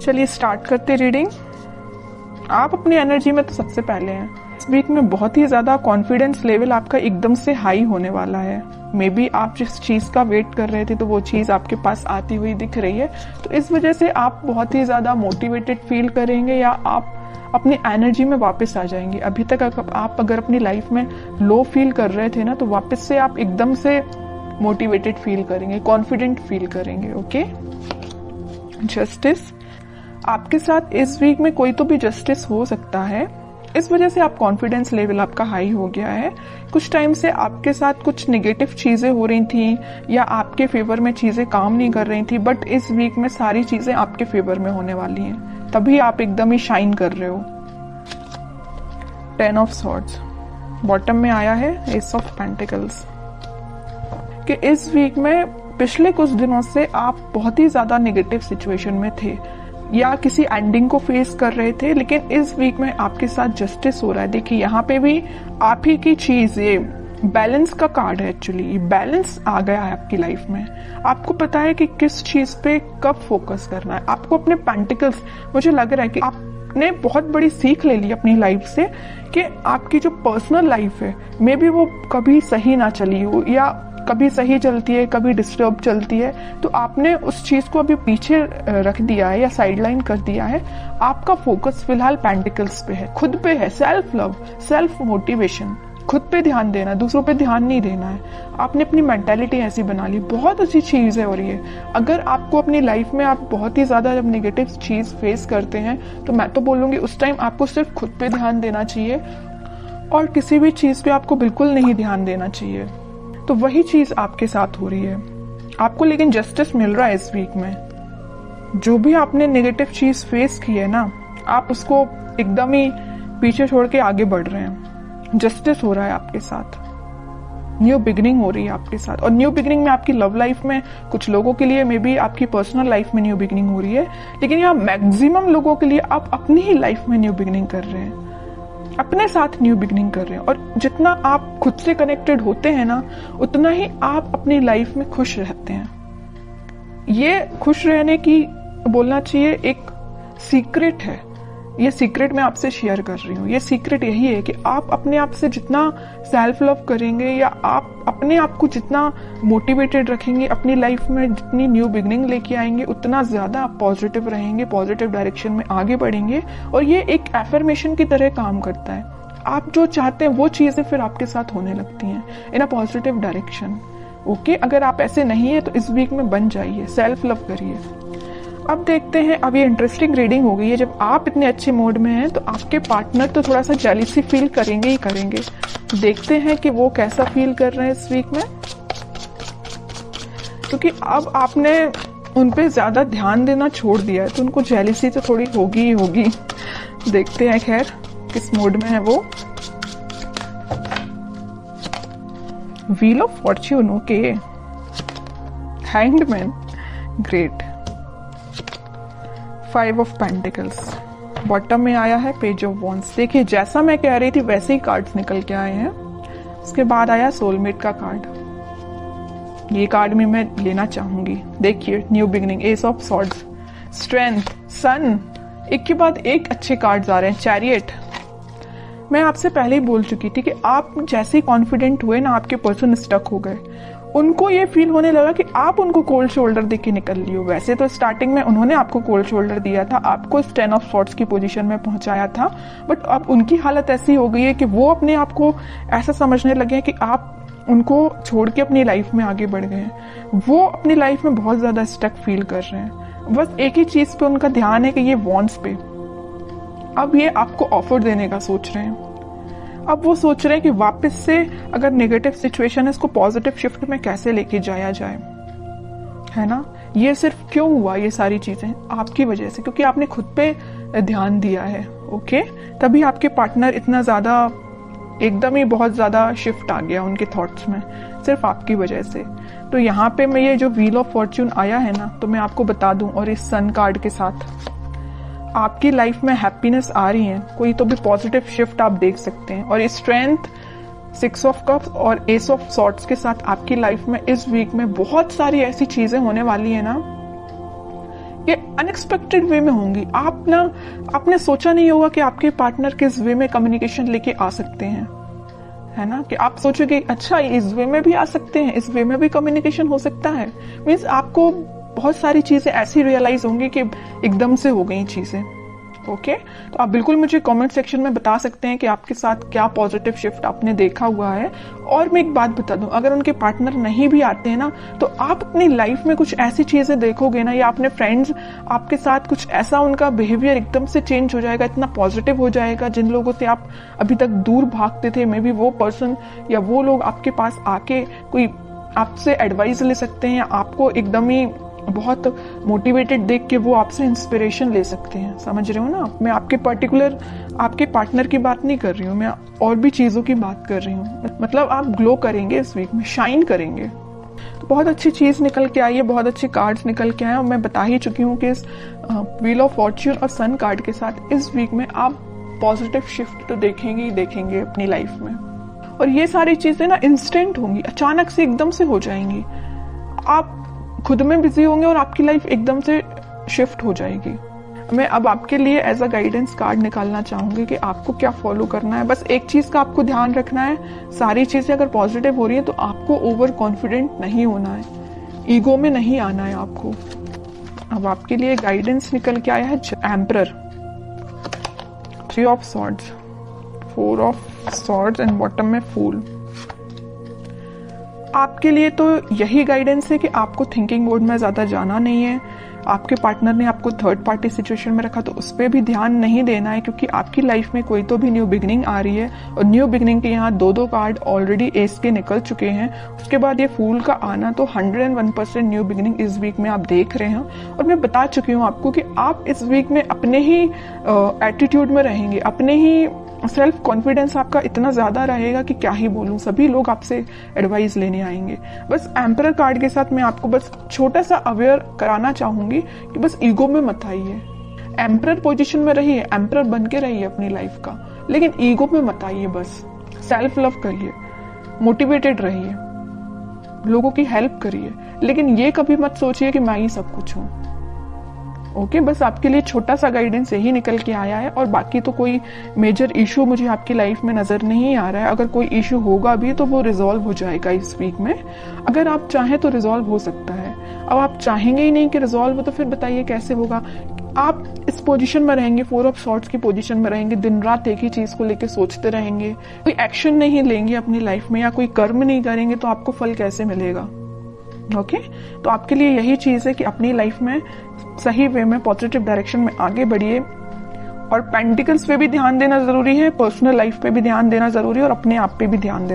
चलिए स्टार्ट करते रीडिंग। आप अपनी एनर्जी में तो सबसे पहले हैं। इस वीक में बहुत ही ज्यादा कॉन्फिडेंस लेवल आपका एकदम से हाई होने वाला है। मे बी आप जिस चीज का वेट कर रहे थे तो वो चीज आपके पास आती हुई दिख रही है, तो इस वजह से आप बहुत ही ज्यादा मोटिवेटेड फील करेंगे या आप अपनी एनर्जी में वापस आ जाएंगे। अभी तक आप अगर अपनी लाइफ में लो फील कर रहे थे ना, तो वापस से आप एकदम से मोटिवेटेड फील करेंगे, कॉन्फिडेंट फील करेंगे। ओके। जस्टिस, आपके साथ इस वीक में कोई तो भी जस्टिस हो सकता है, इस वजह से आप कॉन्फिडेंस लेवल आपका हाई हो गया है। कुछ टाइम से आपके साथ कुछ नेगेटिव चीजें हो रही थी या आपके फेवर में चीजें काम नहीं कर रही थी, बट इस वीक में सारी चीजें आपके फेवर में होने वाली हैं, तभी आप एकदम ही शाइन कर रहे हो। 10 ऑफ सॉर्ड्स बॉटम में आया है, एस ऑफ पेंटिकल्स, कि इस वीक में पिछले कुछ दिनों से आप बहुत ही ज्यादा नेगेटिव सिचुएशन में थे या किसी एंडिंग को फेस कर रहे थे, लेकिन इस वीक में आपके साथ जस्टिस हो रहा है। देखिए यहाँ पे भी आप ही की चीज, ये बैलेंस का कार्ड है। एक्चुअली बैलेंस आ गया है आपकी लाइफ में। आपको पता है कि किस चीज पे कब फोकस करना है। आपको अपने पेंटिकल्स, मुझे लग रहा है कि आपने बहुत बड़ी सीख ले ली अपनी लाइफ से कि आपकी जो पर्सनल लाइफ है मे बी वो कभी सही ना चली हो या कभी सही चलती है, कभी डिस्टर्ब चलती है, तो आपने उस चीज को अभी पीछे रख दिया है या साइडलाइन कर दिया है। आपका फोकस फिलहाल पेंटिकल्स पे है, खुद पे है, सेल्फ लव, सेल्फ मोटिवेशन, खुद पे ध्यान देना, दूसरों पे ध्यान नहीं देना है। आपने अपनी मेंटालिटी ऐसी बना ली, बहुत अच्छी चीज है। और ये अगर आपको अपनी लाइफ में आप बहुत ही ज्यादा जब नेगेटिव चीज फेस करते हैं, तो मैं तो बोलूंगी उस टाइम आपको सिर्फ खुद पे ध्यान देना चाहिए और किसी भी चीज पे आपको बिल्कुल नहीं ध्यान देना चाहिए। तो वही चीज आपके साथ हो रही है आपको, लेकिन जस्टिस मिल रहा है इस वीक में। जो भी आपने नेगेटिव चीज फेस की है ना, आप उसको एकदम ही पीछे छोड़ के आगे बढ़ रहे हैं। जस्टिस हो रहा है आपके साथ, न्यू बिगिनिंग हो रही है आपके साथ। और न्यू बिगिनिंग में आपकी लव लाइफ में कुछ लोगों के लिए मे बी आपकी पर्सनल लाइफ में न्यू बिगिनिंग हो रही है, लेकिन यहाँ मैक्सिमम लोगों के लिए आप अपनी ही लाइफ में न्यू बिगिनिंग कर रहे हैं, अपने साथ न्यू बिगिनिंग कर रहे हैं। और जितना आप खुद से कनेक्टेड होते हैं ना, उतना ही आप अपनी लाइफ में खुश रहते हैं। ये खुश रहने की बोलना चाहिए एक सीक्रेट है। ये सीक्रेट मैं आपसे शेयर कर रही हूँ। ये सीक्रेट यही है कि आप अपने आप से जितना सेल्फ लव करेंगे या आप अपने आप को जितना मोटिवेटेड रखेंगे, अपनी लाइफ में जितनी न्यू बिगिनिंग लेके आएंगे, उतना ज्यादा आप पॉजिटिव रहेंगे, पॉजिटिव डायरेक्शन में आगे बढ़ेंगे। और ये एक एफर्मेशन की तरह काम करता है। आप जो चाहते हैं वो चीजें फिर आपके साथ होने लगती हैं इन अ पॉजिटिव डायरेक्शन। ओके, अगर आप ऐसे नहीं है तो इस वीक में बन जाइए, सेल्फ लव करिए। अब देखते हैं, अब ये इंटरेस्टिंग रीडिंग हो गई है। जब आप इतने अच्छे मूड में हैं तो आपके पार्टनर तो थोड़ा सा जेलसी फील करेंगे ही करेंगे। देखते हैं कि वो कैसा फील कर रहे हैं इस वीक में, क्योंकि अब आपने उन पे ज्यादा ध्यान देना छोड़ दिया है, तो उनको जेलसी तो थोड़ी होगी ही होगी। देखते हैं खैर किस मूड में है वो। Wheel of Fortune, okay. Hanged man, great. 5 of pentacles bottom में आया है, पेज ऑफ वॉन्ड्स। देखिए जैसा मैं कह रही थी वैसे ही कार्ड्स निकल के आए हैं। उसके बाद आया सोलमेट का कार्ड। ये कार्ड भी मैं लेना चाहूंगी। देखिए new beginning, ace of swords, strength, sun, एक के बाद एक अच्छे कार्ड्स आ रहे हैं। चैरियट, मैं आपसे पहले ही बोल चुकी थी कि आप जैसे ही कॉन्फिडेंट हुए ना, आपके पर्सन स्टक हो गए। उनको ये फील होने लगा कि आप उनको कोल्ड शोल्डर देके निकल लियो। वैसे तो स्टार्टिंग में उन्होंने आपको कोल्ड शोल्डर दिया था, आपको 10 ऑफ सॉर्ड्स की पोजीशन में पहुंचाया था, बट अब उनकी हालत ऐसी हो गई है कि वो अपने आप को ऐसा समझने लगे हैं कि आप उनको छोड़ के अपनी लाइफ में आगे बढ़ गए हैं। वो अपनी लाइफ में बहुत ज्यादा स्टक फील कर रहे हैं। बस एक ही चीज पे उनका ध्यान है कि ये वॉन्ट्स पे। अब ये आपको ऑफर देने का सोच रहे हैं। अब वो सोच रहे हैं कि वापस से अगर नेगेटिव सिचुएशन है, इसको पॉजिटिव शिफ्ट में कैसे लेके जाया जाए, है ना। ये सिर्फ क्यों हुआ, ये सारी चीजें आपकी वजह से, क्योंकि आपने खुद पे ध्यान दिया है। ओके, तभी आपके पार्टनर इतना ज्यादा एकदम ही बहुत ज्यादा शिफ्ट आ गया उनके थॉट्स में, सिर्फ आपकी वजह से। तो यहाँ पे मैं ये जो व्हील ऑफ फॉर्च्यून आया है ना, तो मैं आपको बता दूं, और इस सन कार्ड के साथ आपकी लाइफ में हैप्पीनेस आ रही है, कोई तो भी पॉजिटिव शिफ्ट आप देख सकते हैं। और स्ट्रेंथ, 6 ऑफ कप्स और एस ऑफ सॉर्ड्स के साथ आपकी लाइफ में इस वीक में बहुत सारी ऐसी चीजें होने वाली है ना ये अनएक्सपेक्टेड वे में होंगी। आपने सोचा नहीं होगा कि आपके पार्टनर किस वे में कम्युनिकेशन लेके आ सकते हैं, है ना, कि आप सोचोगे अच्छा इस वे में भी आ सकते हैं, इस वे में भी कम्युनिकेशन हो सकता है। मीन्स आपको बहुत सारी चीजें ऐसी रियलाइज होंगी कि एकदम से हो गई चीजें। ओके, तो आप बिल्कुल मुझे कमेंट सेक्शन में बता सकते हैं कि आपके साथ क्या पॉजिटिव शिफ्ट आपने देखा हुआ है। और मैं एक बात बता दूं, अगर उनके पार्टनर नहीं भी आते हैं ना, तो आप अपनी लाइफ में कुछ ऐसी चीजें देखोगे ना, या अपने फ्रेंड्स आपके साथ कुछ ऐसा, उनका बिहेवियर एकदम से चेंज हो जाएगा, इतना पॉजिटिव हो जाएगा। जिन लोगों से आप अभी तक दूर भागते थे, मे बी वो पर्सन या वो लोग आपके पास आके कोई आपसे एडवाइस ले सकते हैं, आपको एकदम ही बहुत मोटिवेटेड देख के वो आपसे इंस्पिरेशन ले सकते हैं। समझ रहे हो ना? मैं आपके पर्टिकुलर आपके पार्टनर की बात नहीं कर रही हूँ, मैं और भी चीजों की बात कर रही हूँ। मतलब आप ग्लो करेंगे इस वीक में, शाइन करेंगे। तो बहुत अच्छी चीज निकल के आई है, बहुत अच्छे कार्ड्स निकल के आए, और मैं बता ही चुकी हूँ कि इस व्हील ऑफ फॉर्च्यून और सन कार्ड के साथ इस वीक में आप पॉजिटिव शिफ्ट तो देखेंगे ही देखेंगे अपनी लाइफ में। और ये सारी चीजें ना इंस्टेंट होंगी, अचानक से एकदम से हो जाएंगी। आप खुद में बिजी होंगे और आपकी लाइफ एकदम से शिफ्ट हो जाएगी। मैं अब आपके लिए एज अ गाइडेंस कार्ड निकालना चाहूंगी कि आपको क्या फॉलो करना है। बस एक चीज का आपको ध्यान रखना है, सारी चीजें अगर पॉजिटिव हो रही है तो आपको ओवर कॉन्फिडेंट नहीं होना है, ईगो में नहीं आना है आपको। अब आपके लिए गाइडेंस निकल के आया है emperor, 3 of swords, 4 of swords and bottom में फूल। आपके लिए तो यही गाइडेंस है कि आपको थिंकिंग मोड में ज्यादा जाना नहीं है। आपके पार्टनर ने आपको थर्ड पार्टी सिचुएशन में रखा तो उस पर भी ध्यान नहीं देना है, क्योंकि आपकी लाइफ में कोई तो भी न्यू बिगनिंग आ रही है। और न्यू बिगनिंग के यहाँ 2 कार्ड ऑलरेडी एस के निकल चुके हैं। उसके बाद ये फूल का आना, तो 101% न्यू बिगनिंग इस वीक में आप देख रहे हैं। और मैं बता चुकी हूँ आपको कि आप इस वीक में अपने ही एटीट्यूड में रहेंगे, अपने ही सेल्फ कॉन्फिडेंस आपका इतना ज्यादा रहेगा कि क्या ही बोलूं, सभी लोग आपसे एडवाइस लेने आएंगे। बस एम्परर कार्ड के साथ मैं आपको बस छोटा सा अवेयर कराना चाहूंगी कि बस ईगो में मत आइए। एम्परर पोजीशन में रहिए, एम्परर बन के रहिए अपनी लाइफ का, लेकिन ईगो में मत आइए। बस सेल्फ लव करिए, मोटिवेटेड रहिए, लोगों की हेल्प करिए, लेकिन ये कभी मत सोचिए कि मैं ही सब कुछ हूं। ओके, बस आपके लिए छोटा सा गाइडेंस यही निकल के आया है। और बाकी तो कोई मेजर इशू मुझे आपकी लाइफ में नजर नहीं आ रहा है। अगर कोई इशू होगा भी तो वो रिजॉल्व हो जाएगा इस वीक में। अगर आप चाहें तो रिजॉल्व हो सकता है। अब आप चाहेंगे ही नहीं कि रिजॉल्व हो, तो फिर बताइए कैसे होगा। आप इस पोजीशन में रहेंगे, 4 ऑफ सॉर्ड्स की पोजीशन में रहेंगे, दिन रात एक ही चीज को लेकर सोचते रहेंगे, कोई एक्शन नहीं लेंगे अपनी लाइफ में या कोई कर्म नहीं करेंगे, तो आपको फल कैसे मिलेगा? ओके, तो आपके लिए यही चीज है कि अपनी लाइफ में सही वे में पॉजिटिव डायरेक्शन में आगे बढ़िए। और पेंटिकल्स पे भी ध्यान देना जरूरी है, पर्सनल लाइफ पे भी ध्यान देना जरूरी है, और अपने आप पे भी ध्यान देना